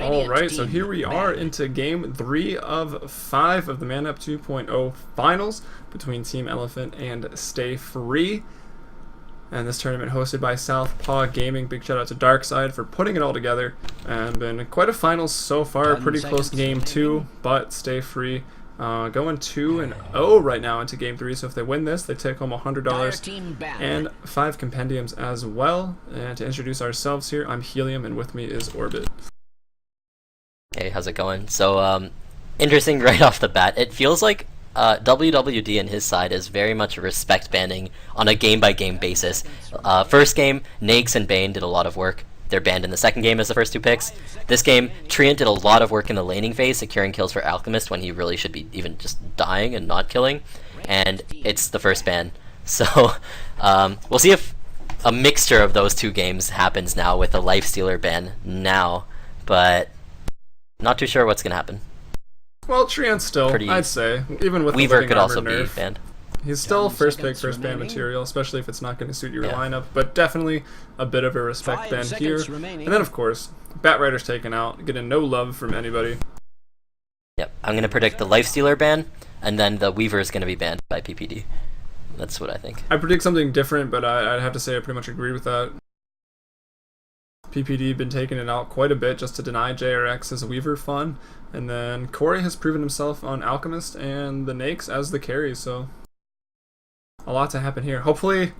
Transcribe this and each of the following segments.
Alright, so here we are into game 3 of 5 of the Man Up 2.0 finals between Team Elephant and Stay Free. And this tournament hosted by Southpaw Gaming. Big shout out to Darkside for putting it all together. And been quite a finals so far. Pretty close game 2, but Stay Free going 2-0 right now into game 3. So if they win this, they take home $100 and 5 compendiums as well. And to introduce ourselves here, I'm Helium, and with me is Orbit. Hey, how's it going? So, interesting right off the bat. It feels like WWD and his side is very much respect banning on a game-by-game basis. First game, Nags and Bane did a lot of work. They're banned in the second game as the first 2 picks. This game, Treant did a lot of work in the laning phase, securing kills for Alchemist when he really should be even just dying and not killing. And it's the first ban. So, we'll see if a mixture of those 2 games happens now with a Lifestealer ban now. But not too sure what's gonna happen. Well, Treant still, I'd say, even with Weaver the could also nerf, be banned. He's still first pick, first ban material, especially if it's not going to suit your lineup. But definitely a bit of a respect ban here. And then, of course, Batrider's taken out, getting no love from anybody. Yep, I'm gonna predict the Lifestealer ban, and then the Weaver is gonna be banned by PPD. That's what I think. I predict something different, but I'd have to say I pretty much agree with that. PPD been taking it out quite a bit just to deny JRX's Weaver fun, and then Corey has proven himself on Alchemist and the Nakes as the carry, so a lot to happen here. Hopefully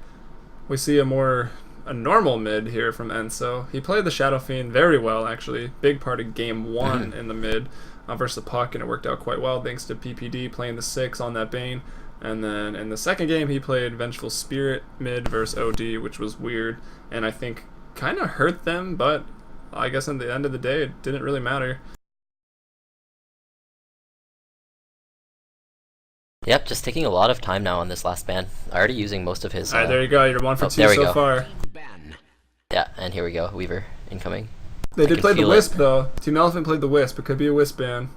we see a normal mid here from Enso. He played the Shadow Fiend very well, actually. Big part of game 1 in the mid versus the Puck, and it worked out quite well thanks to PPD playing the 6 on that Bane. And then in the second game he played Vengeful Spirit mid versus OD, which was weird, and I think kind of hurt them, but I guess in the end of the day it didn't really matter. Yep, just taking a lot of time now on this last ban. Already using most of his... Alright, there you go, you're 1 for 2 so far. Yeah, and here we go, Weaver incoming. They did play the Wisp though. Team Elephant played the Wisp. It could be a Wisp ban.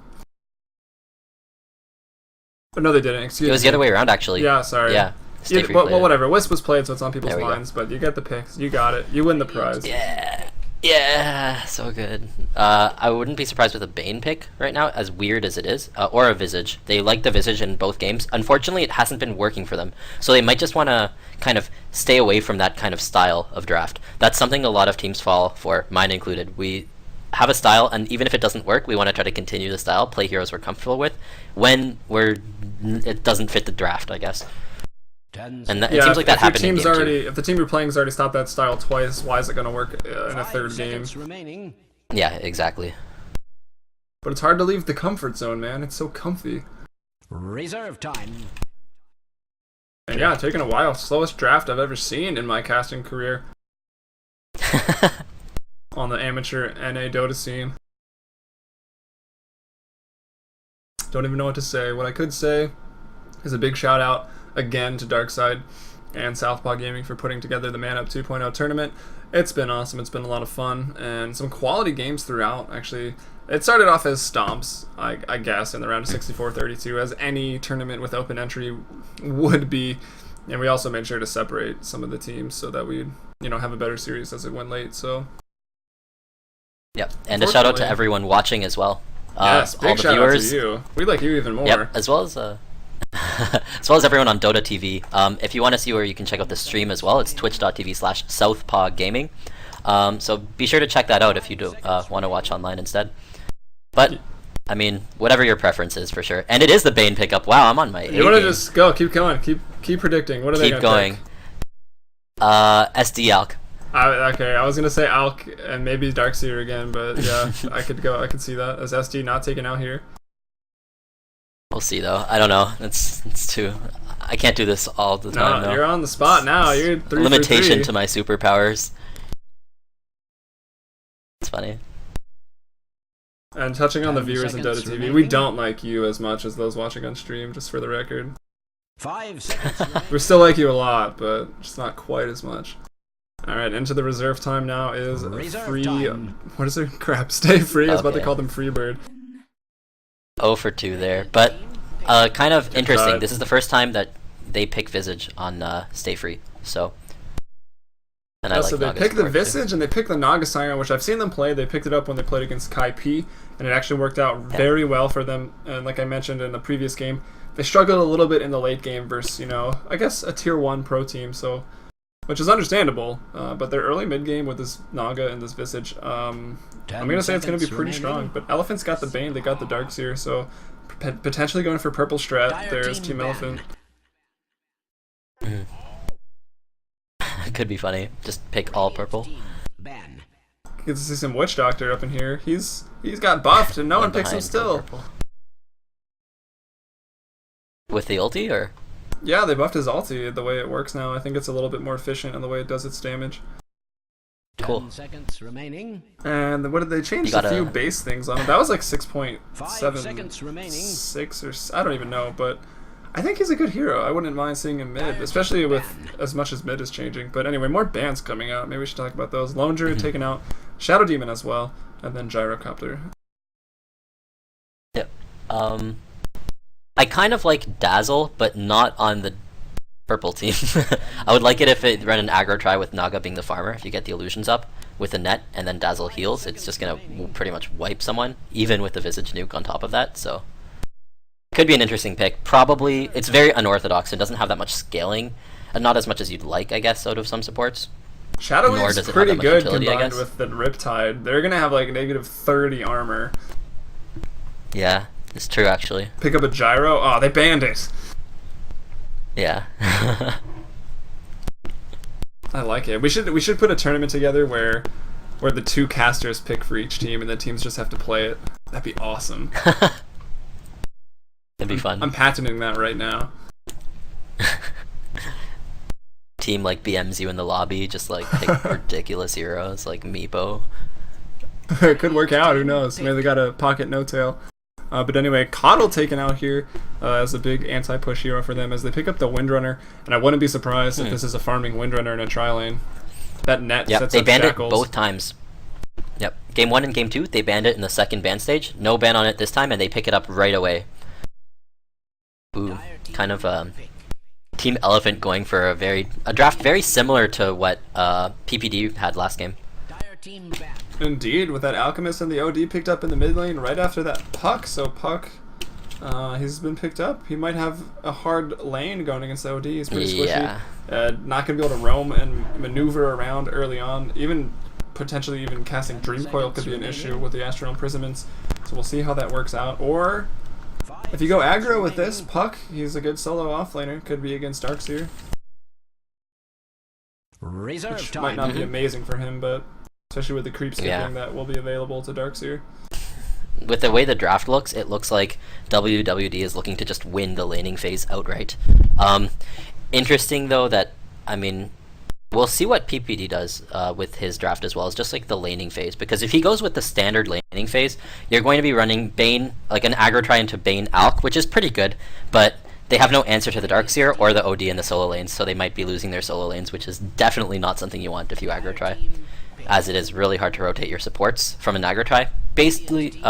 But no, they didn't. Excuse me. It was the other way around, actually. Yeah, sorry. Yeah. Well, whatever. Wisp was played, so it's on people's minds. But you get the picks. You got it. You win the prize. Yeah, so good. I wouldn't be surprised with a Bane pick right now, as weird as it is, or a Visage. They like the Visage in both games. Unfortunately, it hasn't been working for them, so they might just want to kind of stay away from that kind of style of draft. That's something a lot of teams fall for, mine included. We have a style, and even if it doesn't work, we want to try to continue the style, play heroes we're comfortable with, when it doesn't fit the draft, I guess. And it seems like that happened in game 2. If the team you're playing has already stopped that style twice, why is it going to work in a third game? Yeah, exactly. But it's hard to leave the comfort zone, man. It's so comfy. Reserve time. And yeah, taking a while. Slowest draft I've ever seen in my casting career. On the amateur NA Dota scene. Don't even know what to say. What I could say is a big shout out again to Darkside and Southpaw Gaming for putting together the Man Up 2.0 tournament. It's been awesome. It's been a lot of fun and some quality games throughout. Actually, it started off as stomps, I guess, in the round of 64-32, as any tournament with open entry would be. And we also made sure to separate some of the teams so that we'd, have a better series as it went late. So, yep, and a shout out to everyone watching as well. Yes, big all the shout viewers. out to you. We like you even more. Yep, as well as as well as everyone on Dota TV. If you want to see where you can check out the stream as well, it's twitch.tv/southpawgaming. So be sure to check that out if you do want to watch online instead. But I mean, whatever your preference is, for sure. And it is the Bane pickup. Wow, I'm on my. You want to just go? Keep going. Keep predicting. What are they going? Keep going. SD Alk. Okay, I was gonna say Alk and maybe Darkseer again, but yeah, I could see that as SD not taken out here. We'll see though. I don't know. It's too. I can't do this all the time. No, you're on the spot now. You're 3 limitation for 3. to my superpowers. It's funny. And touching on the viewers in Dota TV, we don't like you as much as those watching on stream, just for the record. 5 seconds. We still like you a lot, but just not quite as much. Alright, into the reserve time now is free... What is it? Crap, Stay Free. I was about to call them Freebird. 0 for 2 there, but kind of interesting. This is the first time that they pick Visage on Stay Free, so And Yeah, I like so they Naga picked the support, too. Visage and they picked the Naga Siren, which I've seen them play. They picked it up when they played against Kai P, and it actually worked out very well for them. And like I mentioned in the previous game, they struggled a little bit in the late game versus, I guess a tier 1 pro team, so which is understandable. But their early mid game with this Naga and this Visage, I'm gonna say it's gonna be pretty strong. But Elephant's got the Bane, they got the Darkseer, so potentially going for purple strat. There's Team Elephant. It could be funny. Just pick all purple. Ban. Get to see some Witch Doctor up in here. He's got buffed and no one picks him Behind still. purple. With the ulti, or? Yeah, they buffed his ulti the way it works now. I think it's a little bit more efficient in the way it does its damage. Cool. 10 seconds remaining. And what did they change? You A gotta- few base things on it. That was like 5 6.7, seconds remaining. 6 or I don't even know, but I think he's a good hero. I wouldn't mind seeing him mid, especially with as much as mid is changing. But anyway, more bans coming out. Maybe we should talk about those. Lone Druid taking out Shadow Demon as well, and then Gyrocopter. Yep. I kind of like Dazzle, but not on the purple team. I would like it if it ran an aggro try with Naga being the farmer. If you get the illusions up with the net and then Dazzle heals, it's just gonna pretty much wipe someone, even with the Visage nuke on top of that. So could be an interesting pick. Probably it's very unorthodox. It doesn't have that much scaling, and not as much as you'd like, I guess, out of some supports. Shadow Nor is does it have pretty that much good utility, I combined guess. with the Riptide. They're gonna have like negative 30 armor. Yeah, it's true actually. Pick up a Gyro. Oh, they banned it. Yeah. I like it. We should put a tournament together where the 2 casters pick for each team and the teams just have to play it. That'd be awesome. It'd be fun. I'm patenting that right now. Team like BMs you in the lobby, just like pick ridiculous heroes like Meepo. It could work out. Who knows? Maybe they got a pocket no tail. But anyway, Coddle taken out here as a big anti-push hero for them as they pick up the Windrunner, and I wouldn't be surprised if this is a farming Windrunner in a tri-lane. That net Yep, sets they up banned shackles. it both times. Yep, game 1 and game 2, they banned it in the second ban stage. No ban on it this time, and they pick it up right away. Ooh, kind of Team Elephant going for a draft very similar to what PPD had last game. Dire team ban. Indeed, with that Alchemist and the OD picked up in the mid lane right after that Puck. So Puck, he's been picked up. He might have a hard lane going against the OD. He's pretty squishy. Yeah. Not going to be able to roam and maneuver around early on. Even potentially even casting Dream Coil could be an issue with the Astral Imprisonments. So we'll see how that works out. Or if you go aggro with this, Puck, he's a good solo offlaner. Could be against Darkseer, Reserve which time. might not be amazing for him, but especially with the creep skipping Yeah. that will be available to Darkseer. With the way the draft looks, it looks like WWD is looking to just win the laning phase outright. Interesting though that, I mean, we'll see what PPD does with his draft as well. It's just like the laning phase, because if he goes with the standard laning phase, you're going to be running Bane, like an aggro try into Bane Alk, which is pretty good, but they have no answer to the Darkseer or the OD in the solo lanes, so they might be losing their solo lanes, which is definitely not something you want if you aggro try, as it is really hard to rotate your supports from an aggro try. Basically,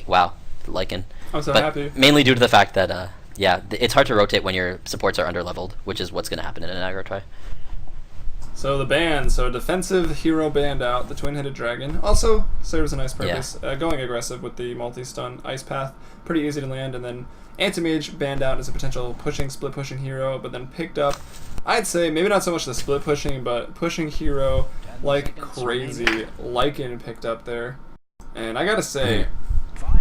wow, Lycan. I'm so But happy. mainly due to the fact that, yeah, it's hard to rotate when your supports are under-leveled, which is what's going to happen in an aggro try. So the band, so defensive hero band out, the twin-headed dragon. Also serves a nice purpose. Going aggressive with the multi-stun ice path, pretty easy to land, and then Anti-Mage banned out as a potential split pushing hero, but then picked up, I'd say, maybe not so much the split pushing, but pushing hero like crazy. Lycan picked up there. And I gotta say,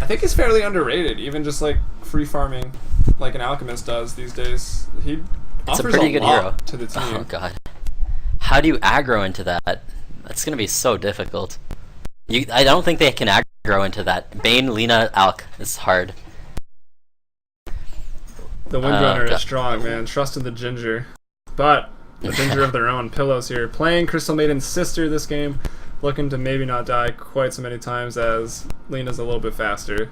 I think he's fairly underrated, even just like free farming like an Alchemist does these days. He It's a offers pretty good lot hero. to the team. Oh god. How do you aggro into that? That's going to be so difficult. I don't think they can aggro into that. Bane, Lina, Alk. It's hard. The Windrunner God. is strong, man. Trust in the Ginger. But the Ginger of their own. Pillows here. Playing Crystal Maiden's sister this game. Looking to maybe not die quite so many times as Lena's a little bit faster.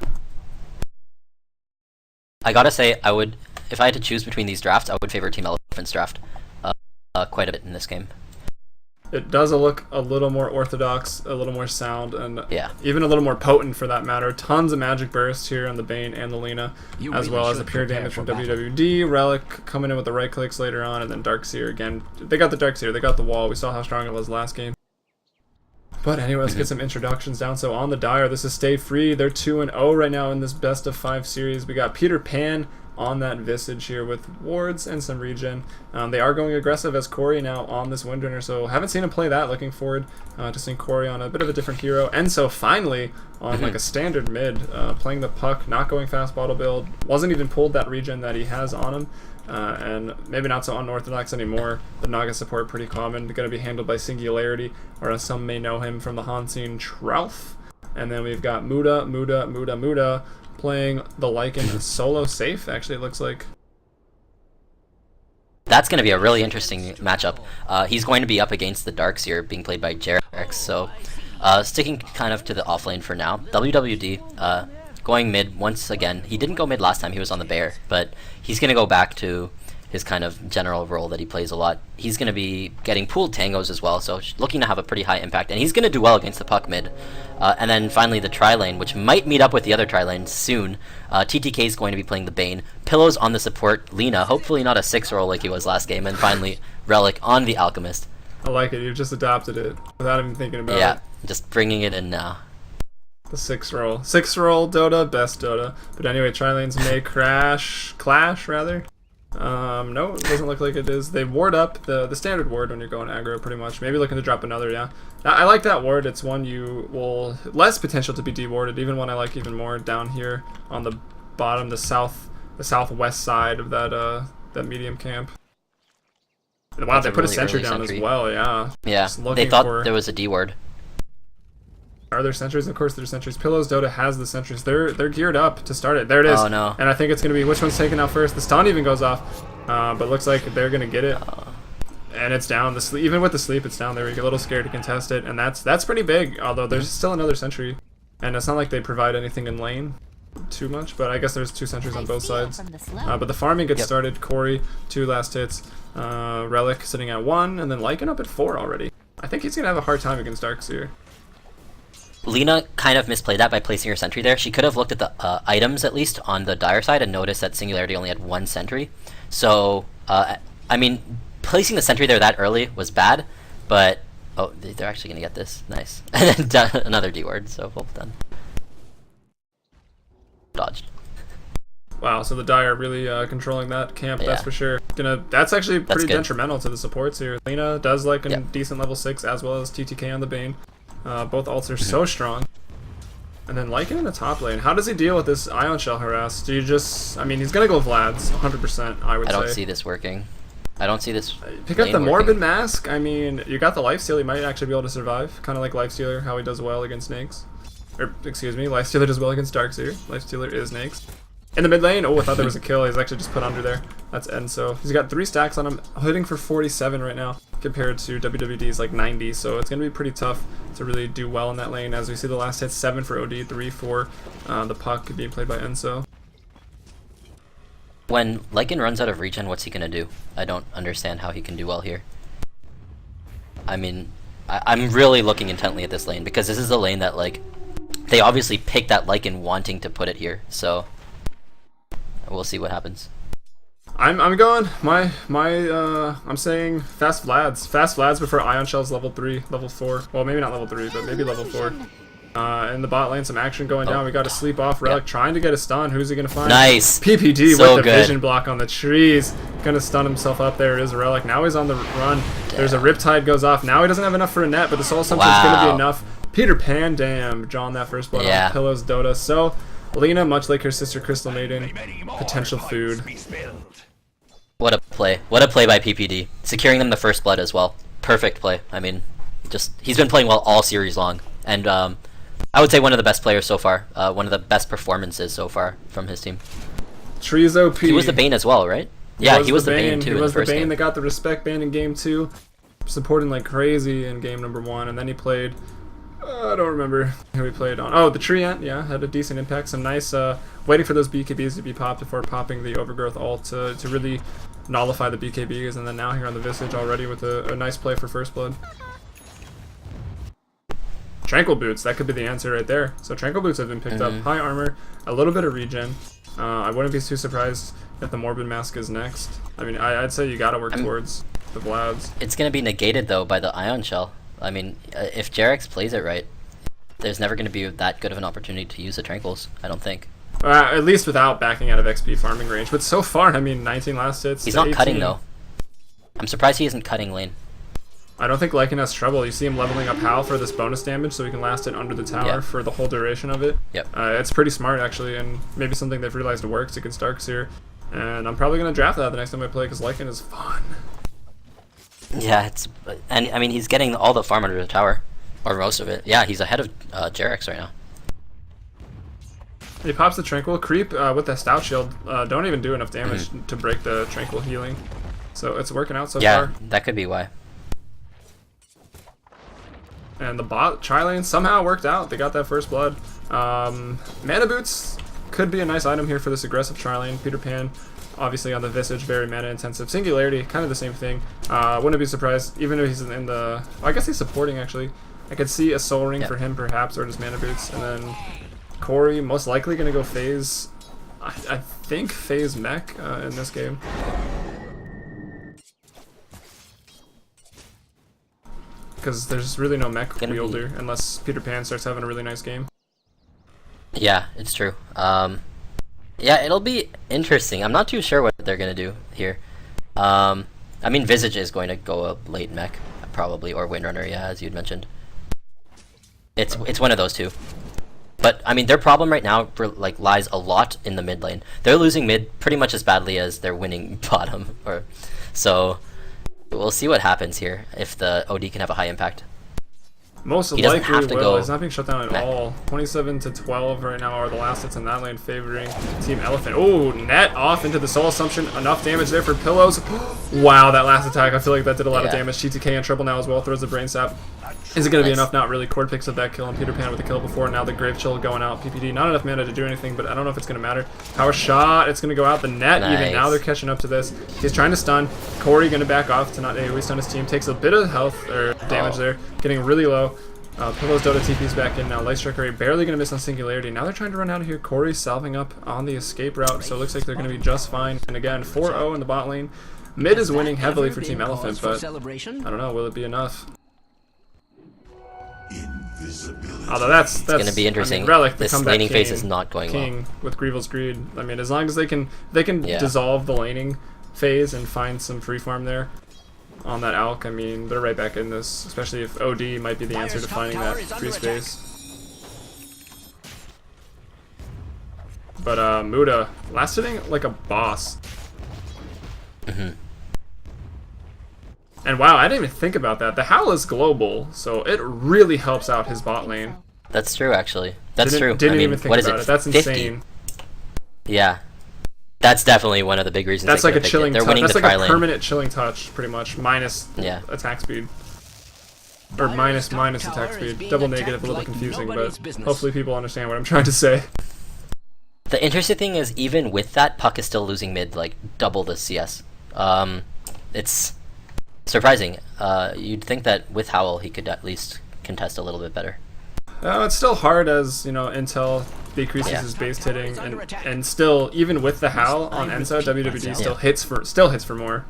I gotta say, if I had to choose between these drafts, I would favor Team Elephant's draft quite a bit in this game. it does look a little more orthodox, a little more sound, and Yeah. even a little more potent for that matter. Tons of magic burst here on the Bane and the Lina, You as really well as the should pure prepare damage from for battle. WWD. Relic coming in with the right clicks later on, and then Darkseer again. They got the Darkseer, they got the wall. We saw how strong it was last game. But anyway, let's get some introductions down. So on the Dire, this is Stay Free. They're 2-0 right now in this best of 5 series. We got Peter Pan on that Visage here with wards and some regen. They are going aggressive as Corey now on this Windrunner, so haven't seen him play that. Looking forward to seeing Corey on a bit of a different hero. Enzo finally on like a standard mid, playing the puck, not going fast bottle build. Wasn't even pulled that regen that he has on him. And maybe not so unorthodox anymore. The Naga support pretty common, going to be handled by Singularity, or as some may know him from the Hansine Trouf. And then we've got Muda playing the Lycan solo safe, actually it looks like. That's going to be a really interesting matchup. He's going to be up against the Darkseer being played by JerAx, so sticking kind of to the offlane for now. WWD going mid once again. He didn't go mid last time, he was on the Bear, but he's going to go back to his kind of general role that he plays a lot. He's going to be getting pooled tangos as well, so looking to have a pretty high impact, and he's going to do well against the puck mid. And then finally the tri-lane, which might meet up with the other tri-lane soon. TTK is going to be playing the Bane. Pillows on the support, Lina, hopefully not a 6-roll like he was last game, and finally Relic on the Alchemist. I like it, you've just adopted it without even thinking about Yeah, it. just bringing it in now. The 6-roll. 6-roll Dota, best Dota. But anyway, tri-lanes may clash rather. No, it doesn't look like it is. They ward up the standard ward when you're going aggro pretty much. Maybe looking to drop another, yeah. I like that ward. It's one you will less potential to be dewarded, even one I like even more down here on the bottom, the southwest side of that medium camp. Wow, That's they a put a really sentry early down sentry. as well, yeah. Yeah, Just they looking thought for- there was a D ward. Are there sentries? Of course there's sentries. Pillows Dota has the sentries. They're geared up to start it. There it is. Oh, no. And I think it's going to be which one's taken out first. The stun even goes off, but looks like they're going to get it. And it's down. The sleep, even with the sleep, it's down there. We get a little scared to contest it, and that's pretty big. Although there's still another sentry, and it's not like they provide anything in lane too much. But I guess there's 2 sentries on both sides. But the farming gets started. Corey 2 last hits. Relic sitting at 1, and then Lycan up at 4 already. I think he's going to have a hard time against Darkseer. Lina kind of misplayed that by placing her sentry there. She could have looked at the items, at least, on the Dire side and noticed that Singularity only had 1 sentry. So, I mean, placing the sentry there that early was bad, but... Oh, they're actually going to get this. Nice. And then another D-word, so both done. Dodged. Wow, so the Dire really controlling that camp, that's Yeah. for sure. That's actually pretty good. detrimental to the supports here. Lina does like a Yep. decent level 6 as well as TTK on the Bane. Both ults are so strong. And then Lycan in the top lane. How does he deal with this Ion Shell harass? Do you just... I mean, he's going to go Vlad's, 100%, I would I say. don't see this working. I don't see this Pick up lane the Morbid working. Mask. I mean, you got the Lifesteal. He might actually be able to survive. Kind of like Lifestealer, how he does well against Snakes. Or, excuse me, Lifestealer does well against Darkseer. Lifestealer is Snakes. In the mid lane, oh, I thought there was a kill. He's actually just put under there. That's Enzo. He's got 3 stacks on him, hitting for 47 right now, compared to WWD's like 90. So it's going to be pretty tough to really do well in that lane. As we see the last hit, 7 for OD, 3 for the puck being played by Enzo. When Lycan runs out of regen, what's he gonna do? I don't understand how he can do well here. I mean, I'm really looking intently at this lane, because this is the lane that, like, they obviously picked that Lycan wanting to put it here, so we'll see what happens. I'm going I'm saying fast Vlads before Ion Shell's level 3, level 4. Well, maybe not level 3, but maybe level 4. In the bot lane, some action going down. We got to sleep off Relic, trying to get a stun. Who's he gonna find? Nice. PPD So with the good. vision block on the trees. Gonna stun himself up. There it is, Relic. Now he's on the run. There's a Riptide goes off. Now he doesn't have enough for a net, but the Soul Summon's gonna be Wow. enough. Peter Pan, damn, drawn that first blood Yeah. on Pillows Dota. So Lina, much like her sister Crystal Maiden, potential food. What a play. What a play by PPD. Securing them the first blood as well. Perfect play. I mean, just he's been playing well all series long. And I would say one of the best players so far. One of the best performances so far from his team. Trees OP. He was the Bane as well, right? Yeah, he was the Bane too He in the was the first Bane game. that got the respect ban in game 2, supporting like crazy in game number 1, and then he played. I don't remember who he played on. Oh, the Treant, yeah, had a decent impact. Some nice waiting for those BKBs to be popped before popping the Overgrowth ult to really nullify the BKBs, and then now here on the Visage already with a nice play for First Blood. Tranquil Boots, that could be the answer right there. So Tranquil Boots have been picked up. High armor, a little bit of regen. I wouldn't be too surprised if the Morbid Mask is next. I mean, I'd say you gotta work towards the Vlads. It's gonna be negated though by the Ion Shell. I mean, if JRX plays it right, there's never gonna be that good of an opportunity to use the Tranquils, I don't think. At least without backing out of XP farming range. But so far, I mean, 19 last hits. He's not 18. cutting though. I'm surprised he isn't cutting lane. I don't think Lycan has trouble. You see him leveling up Hal for this bonus damage so he can last it under the tower for the whole duration of it. Yep. It's pretty smart actually, and maybe something they've realized works against Darkseer. And I'm probably going to draft that the next time I play because Lycan is fun. Yeah, and I mean he's getting all the farm under the tower, or most of it. Yeah, he's ahead of JRX right now. He pops the Tranquil. Creep with the Stout Shield don't even do enough damage to break the Tranquil healing. So it's working out so far. Yeah, that could be why. And the bot, Tri-Lane, somehow worked out. They got that first blood. Mana Boots could be a nice item here for this aggressive Tri-Lane. Peter Pan, obviously on the Visage, very mana intensive. Singularity, kind of the same thing. Wouldn't be surprised, even though he's in the... Well, I guess he's supporting, actually. I could see a Soul Ring for him, perhaps, or just Mana Boots. And then Corey, most likely going to go Phase... I think Phase Mech in this game. Because there's really no mech wielder unless Peter Pan starts having a really nice game. Yeah, it's true. Yeah, it'll be interesting. I'm not too sure what they're gonna do here. I mean, Visage is going to go up late mech, probably, or Windrunner, yeah, as you'd mentioned. It's one of those two. But I mean, their problem right now lies a lot in the mid lane. They're losing mid pretty much as badly as they're winning bottom, so. We'll see what happens here if the OD can have a high impact. Most he doesn't likely have to will. go. He's not being shut down at all. 27 to 12 right now are the last hits in that lane favoring Team Elephant. Oh, net off into the Soul Assumption. Enough damage there for Pillows. Wow, that last attack, I feel like that did a lot of damage. GTK in trouble now as well. Throws the Brain Sap. Is it going to be enough? Not really. Cord picks up that kill on Peter Pan with the kill before. Now the Grave Chill going out. PPD, not enough mana to do anything, but I don't know if it's going to matter. Power shot. It's going to go out. The net, even now they're catching up to this. He's trying to stun. Corey going to back off to not AoE stun his team. Takes a bit of health or damage there. Getting really low. Pillows Dota TP's back in now. Light Striker barely going to miss on Singularity. Now they're trying to run out of here. Corey salving up on the escape route, so it looks like they're going to be just fine. And again, 4-0 in the bot lane. Mid is winning heavily for Team Elephant, but I don't know. Will it be enough? Although that's going to be interesting. I mean, Relic, this laning phase is not going well. With Grievel's Greed. I mean, as long as they can dissolve the laning phase and find some free farm there on that Alk, I mean, they're right back in this, especially if OD might be the answer to finding that free space. But Muda, last hitting like a boss. And wow, I didn't even think about that. The Howl is global, so it really helps out his bot lane. That's true, actually. That's true. Didn't even think about it. That's 50? Insane. Yeah. That's definitely one of the big reasons. That's like a chilling touch. That's like a permanent lane. Chilling touch, pretty much, minus attack speed. Or minus attack speed. Double negative, a little confusing, but hopefully people understand what I'm trying to say. The interesting thing is, even with that, Puck is still losing mid, like, double the CS. It's surprising. You'd think that with Howl, he could at least contest a little bit better. It's still hard as, you know, Intel decreases his base hitting, and still, even with the Howl on Enzo, WWD still hits for more.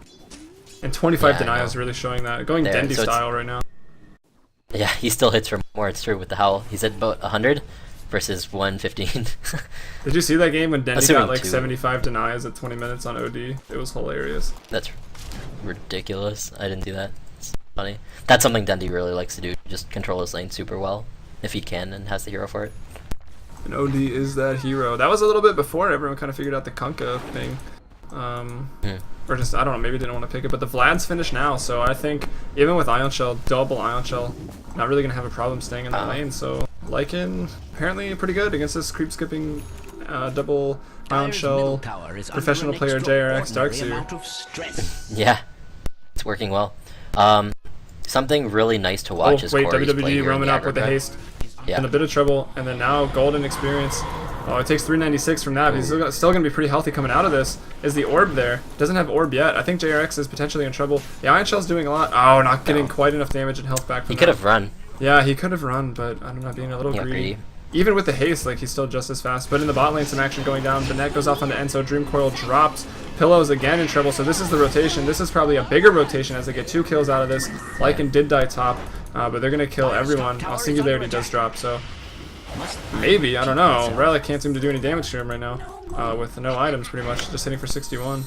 And 25 denial is really showing that. Going Dendi style right now. Yeah, he still hits for more, it's true, with the Howl. He's at about 100 versus 115. Did you see that game when Dendi got like 75 denies at 20 minutes on OD? It was hilarious. That's ridiculous. I didn't do that. It's funny. That's something Dendi really likes to do, just control his lane super well, if he can and has the hero for it. And OD is that hero. That was a little bit before everyone kind of figured out the Kunkka thing. Or just, I don't know, maybe didn't want to pick it, but the Vlad's finished now, so I think even with Ion Shell, double Ion Shell, not really going to have a problem staying in that lane, so Lycan apparently pretty good against this creep skipping double Ion Shell professional player JRX Darkseer. Yeah, it's working well. Something really nice to watch is Corey's WWD roaming up with the haste. In a bit of trouble, and then now golden experience. Oh, it takes 396 from that. He's still going to be pretty healthy coming out of this. Is the orb there? Doesn't have orb yet. I think JRX is potentially in trouble. The Ion Shell's doing a lot. Oh, not getting quite enough damage and health back from He could have run. Yeah, he could have run, but I'm not being a little Yeah, greedy. greedy. Even with the haste, like, he's still just as fast. But in the bot lane, some action going down. The net goes off onto Enzo. Dream Coil drops. Pillows again in trouble. So this is the rotation. This is probably a bigger rotation as they get 2 kills out of this. Lycan did die top, but they're going to kill everyone. Singularity does drop, so maybe, I don't know. Relic can't seem to do any damage to him right now, with no items pretty much, just hitting for 61.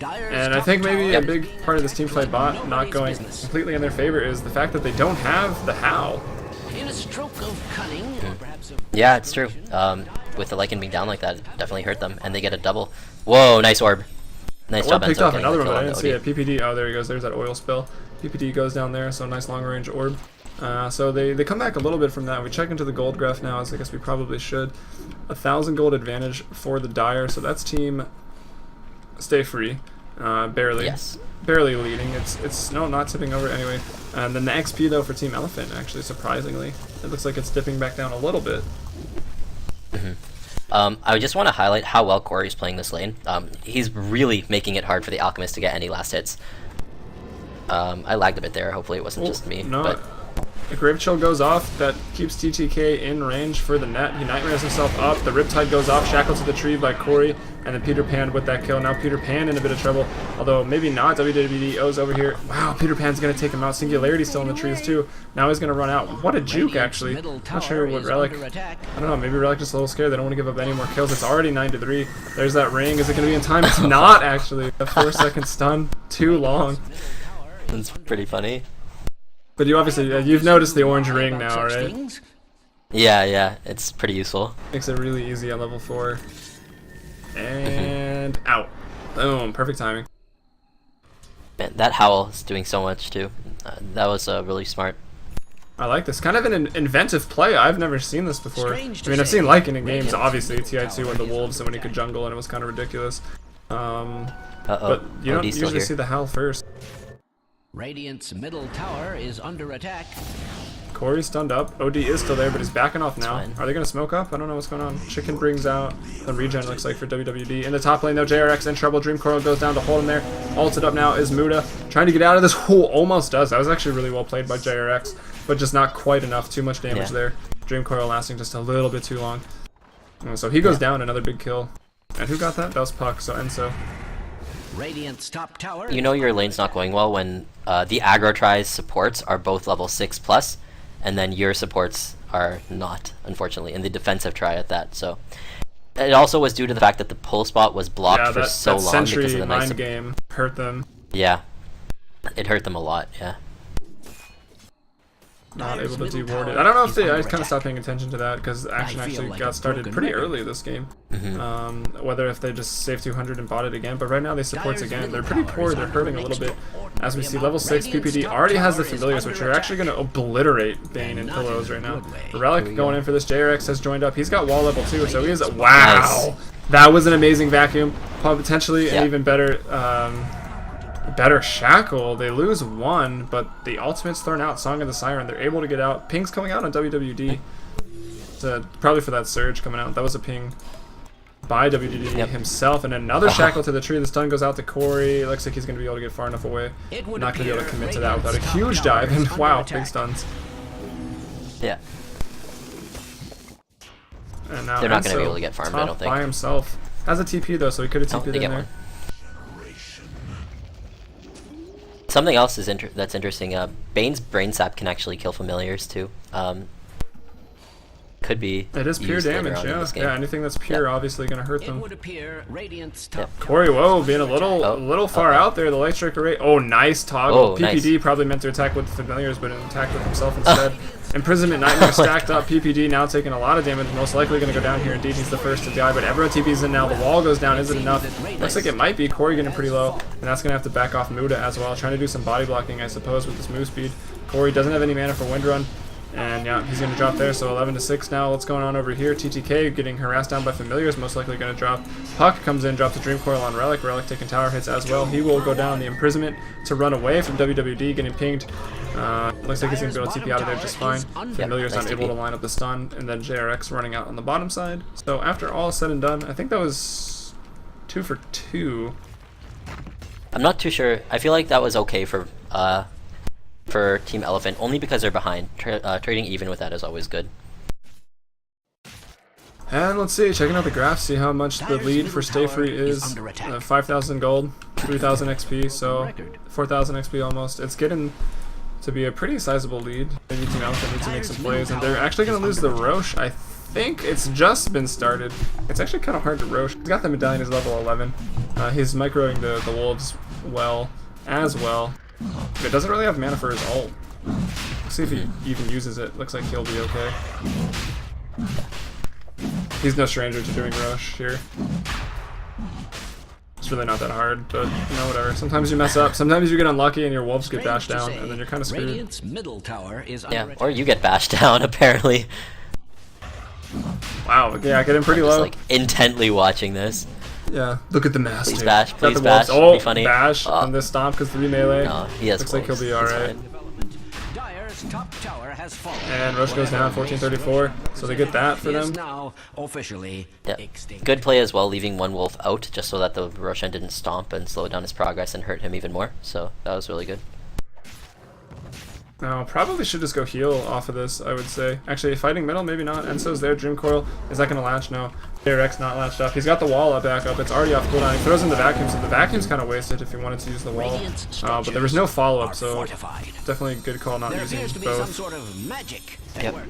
And I think maybe a big part of this teamfight bot not going completely in their favor is the fact that they don't have the Howl. In a stroke of cunning, or perhaps of Yeah, it's true. With the Lycan being down like that, it definitely hurt them, and they get a double. Whoa, nice orb. Nice Orb job, picked Enzo, off getting another the one, kill but I on didn't the see OD. it. PPD, oh, there he goes. There's that oil spill. PPD goes down there, so nice long range orb. So they come back a little bit from that. We check into the gold graph now, as I guess we probably should. 1,000 gold advantage for the Dire, so that's team Stay Free. Barely. Yes. Barely leading. It's no, not tipping over anyway. And then the XP though for Team Elephant, actually, surprisingly, it looks like it's dipping back down a little bit. I just want to highlight how well Corey's playing this lane. He's really making it hard for the Alchemist to get any last hits. I lagged a bit there. Hopefully it wasn't just me. No, But the Grave Chill goes off. That keeps TTK in range for the net. He nightmares himself up. The Riptide goes off. Shackled to the tree by Corey. And then Peter Pan with that kill. Now Peter Pan in a bit of trouble. Although maybe not. WWDO's over here. Wow, Peter Pan's going to take him out. Singularity still in the trees too. Now he's going to run out. What a juke, actually. Not sure what Relic... I don't know. Maybe Relic just a little scared. They don't want to give up any more kills. It's already 9-3. There's that ring. Is it going to be in time? It's not, actually. A 4-second stun. Too long. it's pretty funny. But you obviously... you've noticed the orange ring now, right? Yeah, it's pretty useful. Makes it really easy at level 4. And out. Boom. Perfect timing. Man, that Howl is doing so much too. That was really smart. I like this. Kind of an inventive play. I've never seen this before. Strange to I mean, I've say, seen Lycan in games, Radiant obviously. TI2 and the is Wolves, and when he could under jungle, and it was kind of ridiculous. Uh-oh. But you don't OD's still usually here. see the Howl first. Radiant's middle tower is under attack. Corey's stunned up. OD is still there, but he's backing off now. fine. Are they going to smoke up? I don't know what's going on. Chicken brings out the regen, looks like, for WWD. In the top lane, though, JRX in trouble. Dream Coral goes down to hold him there. Ulted up now is Muda. Trying to get out of this hole. Almost does. That was actually really well played by JRX, but just not quite enough. Too much damage there. Dream Coral lasting just a little bit too long. So he goes down, another big kill. And who got that? That was Puck, so Enzo. Radiant's top tower. You know your lane's not going well when the aggro tries supports are both level 6+, and then your supports are not, unfortunately, and the defensive try at that. So it also was due to the fact that the pull spot was blocked Yeah, for that so long Sentry because of the nice. mind game hurt them. Yeah, it hurt them a lot. Yeah. Not Dire's able to middle deward it. tower I don't know if is they... I under kind of attack. stopped paying attention to that because action I feel actually like got a started broken pretty record. early this game. Mm-hmm. Whether if they just saved 200 and bought it again, but right now they supports Dire's again. middle They're pretty tower poor. is They're under hurting a an little bit. As we see, extraordinary level 6 amount. PPD Radiant's already has the top tower is familiars, which under are actually going to obliterate Bane And and not in Pillows a right now. good way. Relic going in for this. JRX has joined up. He's got wall level 2, so he is... Wow! That was an amazing vacuum. Potentially an even better... better shackle. They lose 1, but the ultimate's thrown out. Song of the Siren. They're able to get out. Ping's coming out on WWD. Probably for that surge coming out. That was a ping by WWD himself. And another shackle to the tree. The stun goes out to Corey. It looks like he's going to be able to get far enough away. It would Not going to be able to appear commit to that without a Radiant's huge top dive. tower And is wow, under big attack. stuns. Yeah. And now They're not gonna be Enzo able to get farmed, I top don't think. by himself. Has a TP though, so he could have Oh, TP'd they in get there. one. Something else is that's interesting. Bane's brain sap can actually kill familiars too. Could be. It is pure used later damage, on in yeah. this game. Yeah, anything that's pure obviously going to hurt It them. would appear Radiant's top tower Corey, whoa, is being a under little attack. far out there. The light strike array. Oh, nice toggle. Oh, PPD nice. probably meant to attack with the familiars, but attacked with himself instead. Imprisonment Nightmare stacked up. PPD now taking a lot of damage. Most likely going to go down here. Indeed, he's the first to die, but everyone TP's in now. The wall goes down. Is it enough? Looks like it might be. Corey getting pretty low, and that's going to have to back off Muda as well. Trying to do some body blocking, I suppose, with this move speed. Corey doesn't have any mana for Wind Run. And yeah, he's going to drop there, so 11-6 now. What's going on over here? TTK getting harassed down by familiars, most likely going to drop. Puck comes in, drops a Dream Coil on Relic. Relic taking tower hits as well. He will go down the imprisonment to run away from WWD, getting pinged. Looks like he's going to be able to TP out of there just fine. Familiars nice unable TP. to line up the stun, and then JRX running out on the bottom side. So after all is said and done, I think that was 2 for 2. I'm not too sure. I feel like that was okay for for Team Elephant, only because they're behind. Trading even with that is always good. And let's see, checking out the graph, see how much the lead for Stay Free is. 5,000 gold, 3,000 XP, so 4,000 XP almost. It's getting to be a pretty sizable lead. Maybe Team Elephant needs to make some plays, and they're actually going to lose the Roche. I think it's just been started. It's actually kind of hard to Roche. He's got the medallion, he's level 11. He's microing the wolves as well. But doesn't really have mana for his ult. Let's see if he even uses it. Looks like he'll be okay. He's no stranger to doing Roche here. It's really not that hard, but you know, whatever. Sometimes you mess up. Sometimes you get unlucky and your wolves get bashed down, and then you're kind of screwed. Radiant's middle tower is Yeah, under or you get bashed down apparently. Wow, yeah, getting pretty Just low. like intently watching this. Yeah, look at the master. Please bash, Got please the bash. wolves. It'd Oh, be funny. bash, Oh. and this stomp because 3 melee. No, he has Looks like he'll wolves. be He's alright. fine. Dire's top tower has fallen. And Roche goes down, 1434. So they get that for Is them. now officially Yeah. extinct. Good play as well, leaving one wolf out just so that the Roshan didn't stomp and slow down his progress and hurt him even more. So that was really good. No, probably should just go heal off of this, I would say. Actually, fighting middle, maybe not. Enso's there, Dream Coil. Is that going to latch? No. JRX not latched up. He's got the wall up back up. It's already off cooldown. He throws in the vacuum, so the vacuum's kind of wasted if he wanted to use the wall. But there was no follow-up, so Fortified. definitely a good call not There using appears to be some both. sort of magic at Yep. work.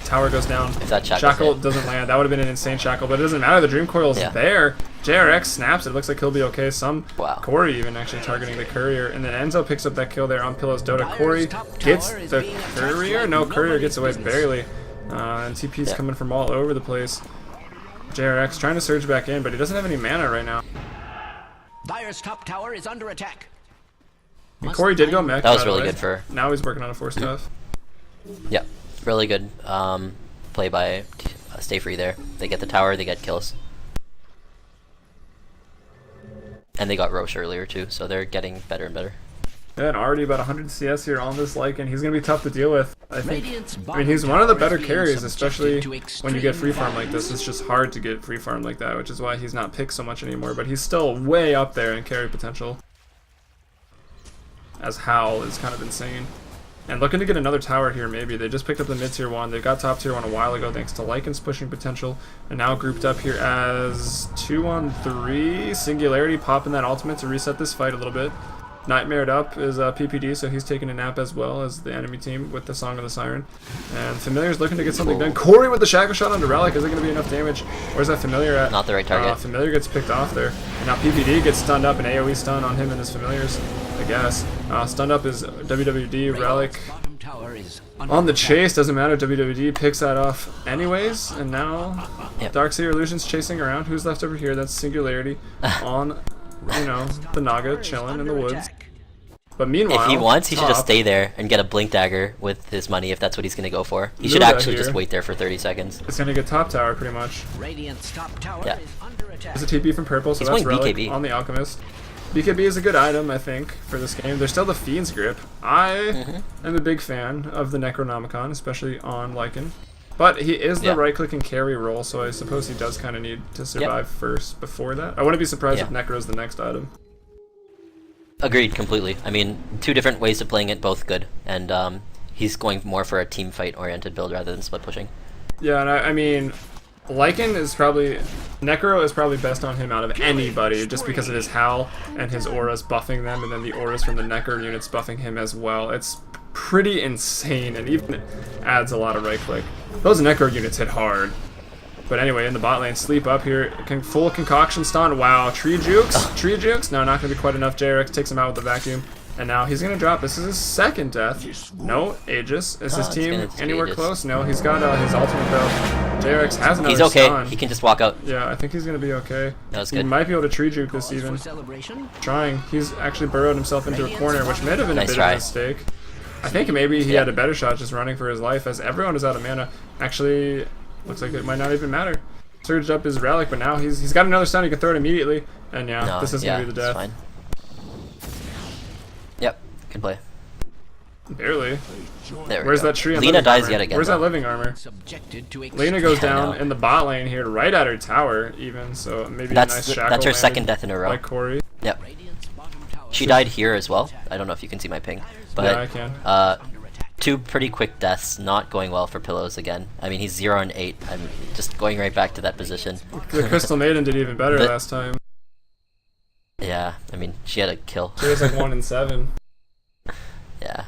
Tower goes down. If that shackle's Shackle hit. doesn't land. That would have been an insane shackle, but it doesn't matter. The Dream Coil's Yeah. there. JRX snaps. It looks like he'll be okay. Wow. Corey even actually targeting the courier, and then Enzo picks up that kill there on Pillow's Dota. Corey gets the courier. No, courier gets away barely, and TP's Yeah. coming from all over the place. JRX trying to surge back in, but he doesn't have any mana right now. Dire's top tower is under attack. And Corey did go mech. That was by the really way. good for- Now he's working on a force stuff. Yep, really good play by Stay Free there. They get the tower, they get kills. And they got Roche earlier too, so they're getting better and better. Yeah, and already about 100 CS here on this Lycan. He's going to be tough to deal with, I think. Radiant's I mean, he's one of the better being carries, subjected especially to when you get extreme free farm like this. It's just hard to get free farm like that, which is why he's not picked so much anymore. But he's still way up there in carry potential. As Howl is kind of insane. And looking to get another tower here, maybe. They just picked up the mid-tier one. They got top tier one a while ago thanks to Lycan's pushing potential. And now grouped up here as 2-on-3. Singularity popping that ultimate to reset this fight a little bit. Nightmared up is PPD, so he's taking a nap as well as the enemy team with the Song of the Siren. And Familiar's looking to get something done. Corey with the Shackle Shot onto Relic. Is it going to be enough damage? Where's that Familiar at? Not the right target. Familiar gets picked off there. And now PPD gets stunned up, an AoE stun on him and his Familiars, I guess. Stunned up is WWD, Relic. bottom tower is under On the attack. chase, doesn't matter, WWD picks that off anyways, and now Yep. Darkseer Illusion's chasing around. Who's left over here? That's Singularity on, you know, the Naga chilling in the Under woods. attack. But meanwhile, If he wants, he should just top- stay there and get a Blink Dagger with his money if that's what he's going to go for. He should Luda actually just here. wait there for 30 seconds. It's gonna get top tower pretty much. Radiant's top tower Yeah. is under attack. There's a TP from purple, so He's that's going Relic BKB. on the Alchemist. BKB is a good item, I think, for this game. There's still the Fiend's Grip. I am a big fan of the Necronomicon, especially on Lycan. But he is the Yeah. right-click and carry role, so I suppose he does kind of need to survive first before that. I wouldn't be surprised Yeah. if Necro's the next item. Agreed completely. I mean, two different ways of playing it, both good. And he's going more for a team fight oriented build rather than split pushing. Yeah, and I mean, Lycan is probably... Necro is probably best on him out of anybody, just because of his Howl and his auras buffing them, and then the auras from the Necro units buffing him as well. It's pretty insane, and even adds a lot of right-click. Those Necro units hit hard. But anyway, in the bot lane, Sleep up here, full concoction stun. Wow, Tree Jukes? Tree Jukes? No, not going to be quite enough. JRX takes him out with the vacuum. And now he's going to drop. This is his second death. No, Aegis. Is his it's team gonna be anywhere Aegis. close? No, he's got his ultimate though. JRX has another He's okay. stun. He can just walk out. Yeah, I think he's going to be okay. That was He good. might be able to Tree Juke this Cause even. for celebration. Trying. He's actually burrowed himself into a corner, which may have been Nice a bit try. of a mistake. I think maybe he Yeah. had a better shot just running for his life, as everyone is out of mana. Actually, looks like it might not even matter. Surged up his Relic, but now he's got another stun. He can throw it immediately. And yeah, No, this is yeah, going to be the it's death. fine. Yep, good play. Barely. There we Where's go. that tree? And Lena living dies armor? yet again. Where's though. that living armor? Subjected to Lena goes Yeah, I down know. in the bot lane here, right at her tower, even. So maybe a That's nice th- shackle that's her landing second death in a row. by Corey. Yep. Radiant's bottom tower She died here as well. I don't know if you can see my ping, but Yeah, I can. two pretty quick deaths, not going well for Pillows again. I mean, he's 0 and 8. I'm just going right back to that position. The Crystal Maiden did even better But- last time. Yeah, I mean, she had a kill. She was like 1 and 7. Yeah.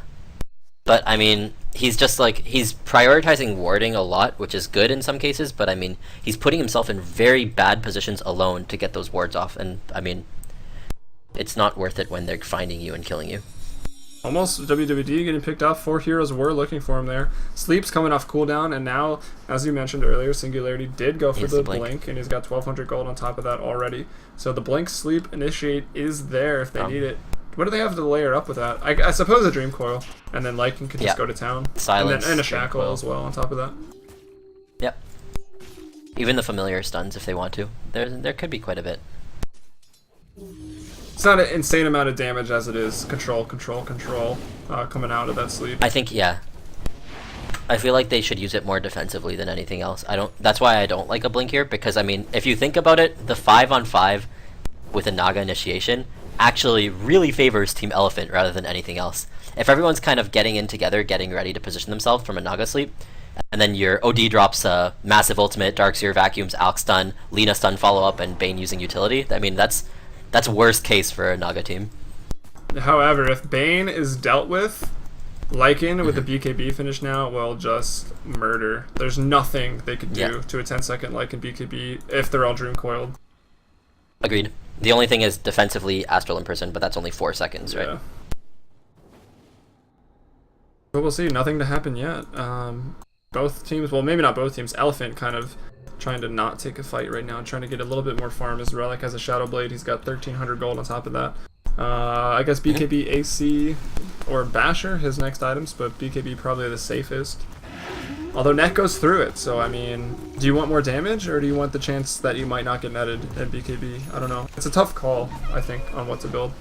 But, I mean, he's just like, he's prioritizing warding a lot, which is good in some cases, but I mean, he's putting himself in very bad positions alone to get those wards off, and I mean, it's not worth it when they're finding you and killing you. Almost WWD getting picked off. 4 heroes were looking for him there. Sleep's coming off cooldown, and now, as you mentioned earlier, Singularity did go for Yes, the the blink. blink, and he's got 1200 gold on top of that already. So the blink, sleep, initiate is there if they need it. What do they have to layer up with that? I suppose a Dream Coil, and then Lycan can just Yeah. go to town. Silence, and a Dream Shackle Coil. as well on top of that. Yep. Even the familiar stuns if they want to. There could be quite a bit. It's not an insane amount of damage as it is control, coming out of that sleep. I think, yeah. I feel like they should use it more defensively than anything else. That's why I don't like a blink here, because I mean, if you think about it, the 5-on-5 with a Naga initiation actually really favors Team Elephant rather than anything else. If everyone's kind of getting in together, getting ready to position themselves from a Naga sleep, and then your OD drops a massive ultimate, Darkseer vacuums, Alk stun, Lina stun follow-up, and Bane using utility, I mean, that's worst case for a Naga team. However, if Bane is dealt with, Lycan with the BKB finish now will just murder. There's nothing they could do to a 10-second Lycan BKB if they're all Dream Coiled. Agreed. The only thing is defensively Astral Imprison, but that's only 4 seconds, right? Yeah. But we'll see. Nothing to happen yet. Both teams, well, maybe not both teams. Elephant kind of trying to not take a fight right now, trying to get a little bit more farm. As Relic has a Shadow Blade. He's got 1300 gold on top of that. I guess BKB, AC, or Basher, his next items, but BKB probably the safest. Although net goes through it, so I mean, do you want more damage, or do you want the chance that you might not get netted at BKB? I don't know. It's a tough call, I think, on what to build.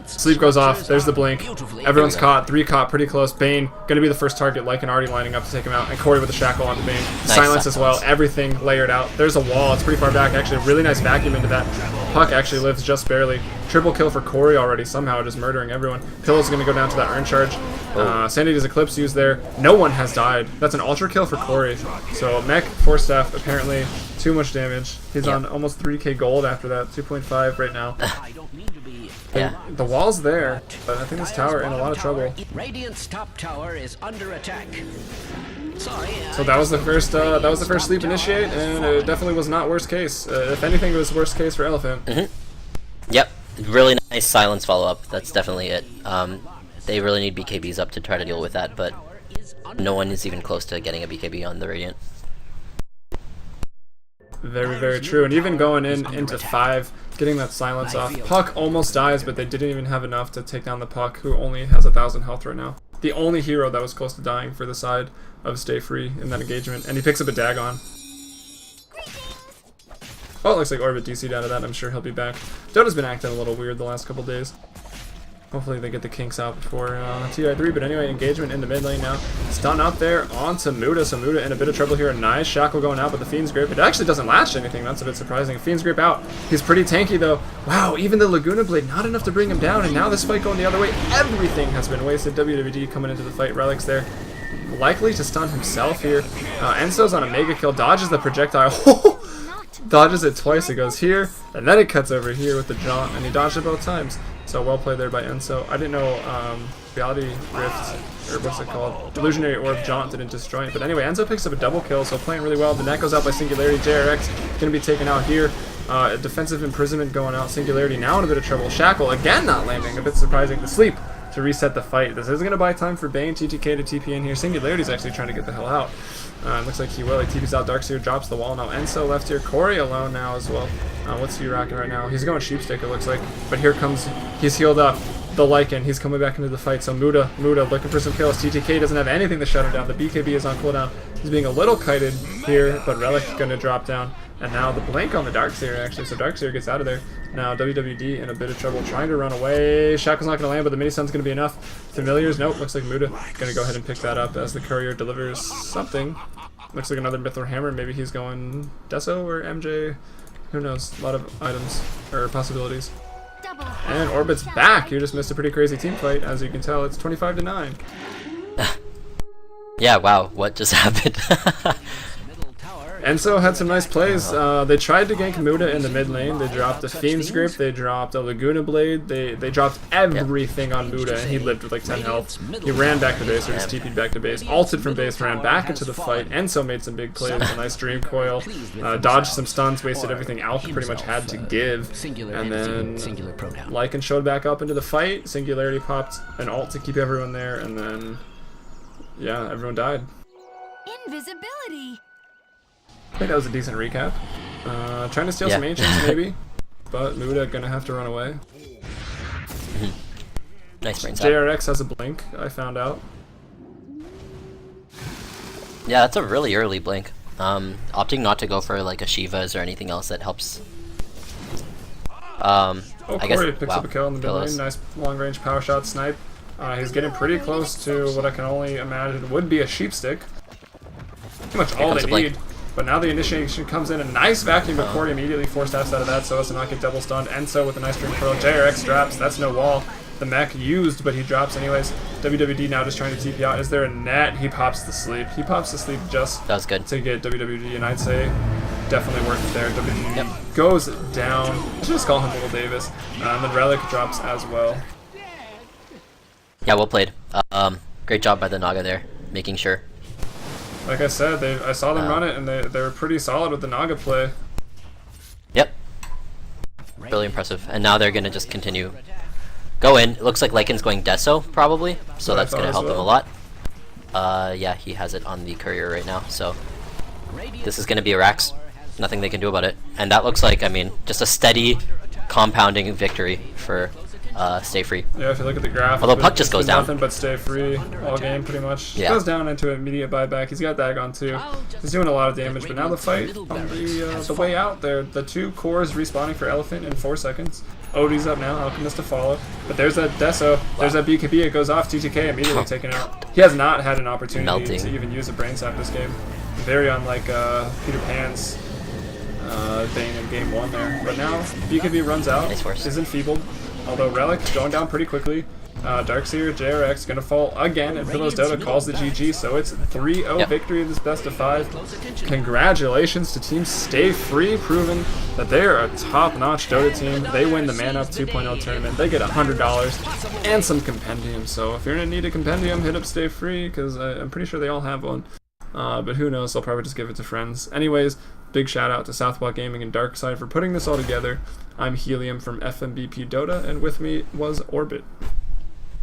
Sleep goes off. There's the blink. Everyone's caught. 3 caught. Pretty close. Bane going to be the first target. Lycan already lining up to take him out. And Corey with the shackle onto Bane. Silence as well. Everything layered out. There's a wall. It's pretty far back. Actually, a really nice vacuum into that. Puck actually lives just barely. Triple kill for Corey already. Somehow just murdering everyone. Pillow's going to go down to that Urn Charge. Sandy's Eclipse used there. No one has died. That's an ultra kill for Corey. So Mech, 4 staff, apparently too much damage. He's on almost 3k gold after that. 2.5 right now. Yeah. The wall's there, but I think this tower in a lot of trouble. Radiant's top tower is under attack. Sorry. So that was the first sleep initiate, and it definitely was not worst case. If anything, it was worst case for Elephant. Yep. Really nice silence follow-up. That's definitely it. They really need BKBs up to try to deal with that, but no one is even close to getting a BKB on the Radiant. Very, very true. And even going into 5, getting that silence off. Puck almost dies, but they didn't even have enough to take down the Puck, who only has 1,000 health right now. The only hero that was close to dying for the side of Stay Free in that engagement. And he picks up a Dagon. Oh, it looks like Orbit DC'd out of that. I'm sure he'll be back. Dota's been acting a little weird the last couple days. Hopefully they get the kinks out before TI3, but anyway, engagement in the mid lane now. Stun up there onto Muda, so Muda in a bit of trouble here. Nice Shackle going out, but the Fiend's Grip, it actually doesn't latch anything. That's a bit surprising. Fiend's Grip out. He's pretty tanky though. Wow, even the Laguna Blade, not enough to bring him down, and now this fight going the other way. Everything has been wasted. WWD coming into the fight. Relic's there. Likely to stun himself here. Enzo's on a mega kill, dodges the projectile. Dodges it twice. It goes here, and then it cuts over here with the jaunt, and he dodged it both times. So well played there by Enzo. I didn't know Reality Rift, or what's it called? Illusionary Orb Jaunt didn't destroy it. But anyway, Enzo picks up a double kill, so playing really well. The net goes out by Singularity. JRX going to be taken out here. Defensive imprisonment going out. Singularity now in a bit of trouble. Shackle again not landing. A bit surprising. The sleep to reset the fight. This is going to buy time for Bane, TTK to TP in here. Singularity's actually trying to get the hell out. Looks like he will. He TP's out. Darkseer drops the wall now. Enzo left here. Corey alone now as well. What's he rocking right now? He's going Sheepstick, it looks like. But here comes, he's healed up. The Lycan, he's coming back into the fight. So Muda looking for some kills. TTK doesn't have anything to shut him down. The BKB is on cooldown. He's being a little kited here, but Relic going to drop down. And now the blink on the Darkseer actually. So Darkseer gets out of there. Now WWD in a bit of trouble trying to run away. Shackle's not going to land, but the mini-stun's going to be enough. Familiars, nope. Looks like Muda going to go ahead and pick that up as the courier delivers something. Looks like another Mithril Hammer. Maybe he's going Deso or MJ. Who knows? A lot of items or possibilities. And Orbit's back. You just missed a pretty crazy team fight. As you can tell, it's 25-9. Yeah, wow, what just happened? Enso had some nice plays. They tried to gank Muda in the mid lane. They dropped a Fiend's Grip. They dropped a Laguna Blade. They dropped everything on Muda, and he lived with like 10 health. He ran back to base, or just TP'd back to base. Ulted from base, ran back into the fight. Enso made some big plays. A nice Dream Coil. Dodged some stuns, wasted everything Alk pretty much had to give. And then Lycan showed back up into the fight. Singularity popped an ult to keep everyone there, and then, yeah, everyone died. Invisibility. I think that was a decent recap. Trying to steal some Ancients, maybe. But Muda gonna have to run away. Nice brain tap. JRX has a blink, I found out. Yeah, that's a really early blink. Opting not to go for like a Shiva's or anything else that helps. Oh, I guess, Corey picks up a kill in the mid Pillows. lane. Nice long range power shot snipe. He's getting pretty close to what I can only imagine would be a sheep stick. Pretty much all comes they the blink. need. But now the initiation comes in, a nice vacuum, but Corey immediately forced out of that so as to not get double stunned. Enso with a nice Dream Coil. JRX drops, that's no wall. The mech used, but he drops anyways. WWD now just trying to TP out. Is there a net? He pops the sleep. He pops the sleep just That was good. to get WWD, and I'd say definitely worth it there. WWD goes down. Let's just call him Little Davis. And then Relic drops as well. Yeah, well played. Great job by the Naga there, making sure. Like I said, I saw them run it, and they were pretty solid with the Naga play. Yep. Really impressive. And now they're gonna just continue. Go in. It looks like Lycan's going Deso, probably. So What I that's gonna thought as help him a well. lot. Yeah, he has it on the courier right now, so this is gonna be a Rax. Nothing they can do about it. And that looks like, I mean, just a steady compounding victory for Stay Free. Yeah, if you look at the graph, Although it's Puck just been goes down. Nothing but Stay Free all game, pretty much. Yeah. Goes down into immediate buyback. He's got Dagon too. He's doing a lot of damage, but now the fight on the way out there, the two cores respawning for Elephant in 4 seconds. Odie's up now, Alchemist to follow. But there's that Deso, there's that BKB, it goes off, TTK immediately taken out. He has not had an opportunity to even use a brain sap this game. Very unlike Peter Pan's Bane in game 1 there. But now BKB runs out, Nice force. is enfeebled. Although Relic going down pretty quickly. Darkseer, JRX gonna fall again, and Pillows Dota calls the GG, so it's 3-0 victory in this best of 5. Congratulations to Team Stay Free, proving that they are a top-notch Dota team. They win the Man Up 2.0 tournament. They get $100 and some compendium. So if you're gonna need a compendium, hit up Stay Free, because I'm pretty sure they all have one. But who knows? They'll probably just give it to friends. Anyways, big shout out to Southpaw Gaming and Darkside for putting this all together. I'm Helium from FMBP Dota, and with me was Orbit.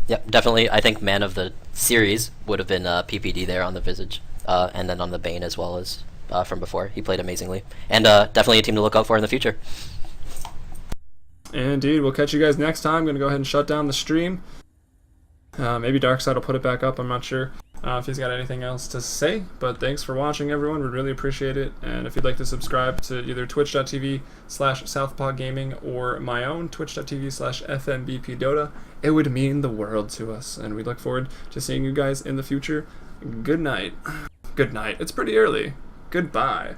Yep, definitely. I think man of the series would have been PPD there on the Visage, and then on the Bane as well as from before. He played amazingly, and definitely a team to look out for in the future. Indeed, we'll catch you guys next time. I'm going to go ahead and shut down the stream. Maybe Darkside will put it back up, I'm not sure if he's got anything else to say, but thanks for watching, everyone. We really appreciate it, and if you'd like to subscribe to either twitch.tv/southpawgaming or my own twitch.tv/fmbpdota, it would mean the world to us, and we look forward to seeing you guys in the future. Good night. Good night. It's pretty early. Goodbye.